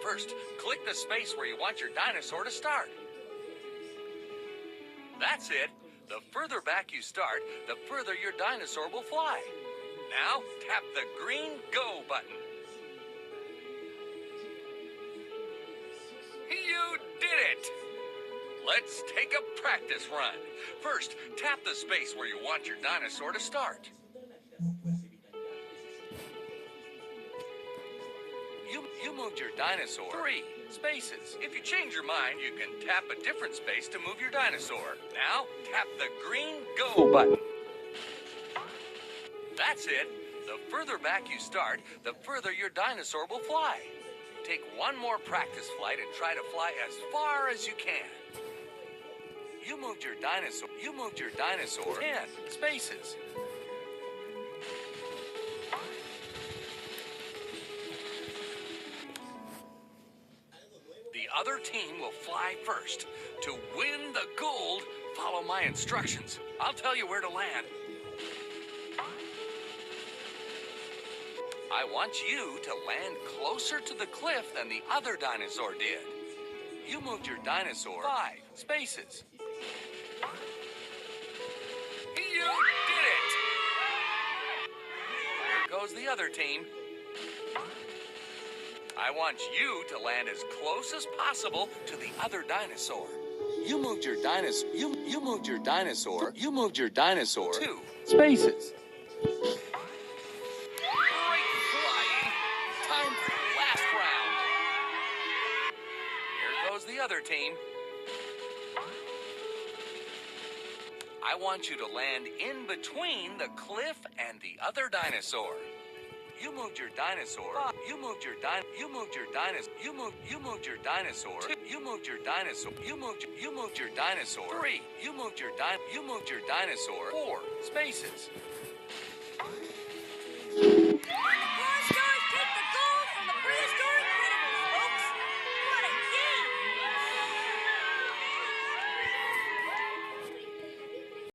First, click the space where you want your dinosaur to start. That's it. The further back you start, the further your dinosaur will fly. Now, tap the green Go button. You did it! Let's take a practice run. First, tap the space where you want your dinosaur to start. You moved your dinosaur 3 spaces. If you change your mind, you can tap a different space to move your dinosaur. Now, tap the green Go button. That's it. The further back you start, the further your dinosaur will fly. Take one more practice flight and try to fly as far as you can. You moved your dinosaur 10 spaces. The other team will fly first. To win the gold, follow my instructions. I'll tell you where to land. I want you to land closer to the cliff than the other dinosaur did. You moved your dinosaur 5 spaces. You did it! Here goes the other team. I want you to land as close as possible to the other dinosaur. You moved your dinosaur 2 spaces. Great flying! Time for the last round. Here goes the other team. I want you to land in between the cliff and the other dinosaur. You moved your dinosaur 3. You moved your dinosaur 4 spaces.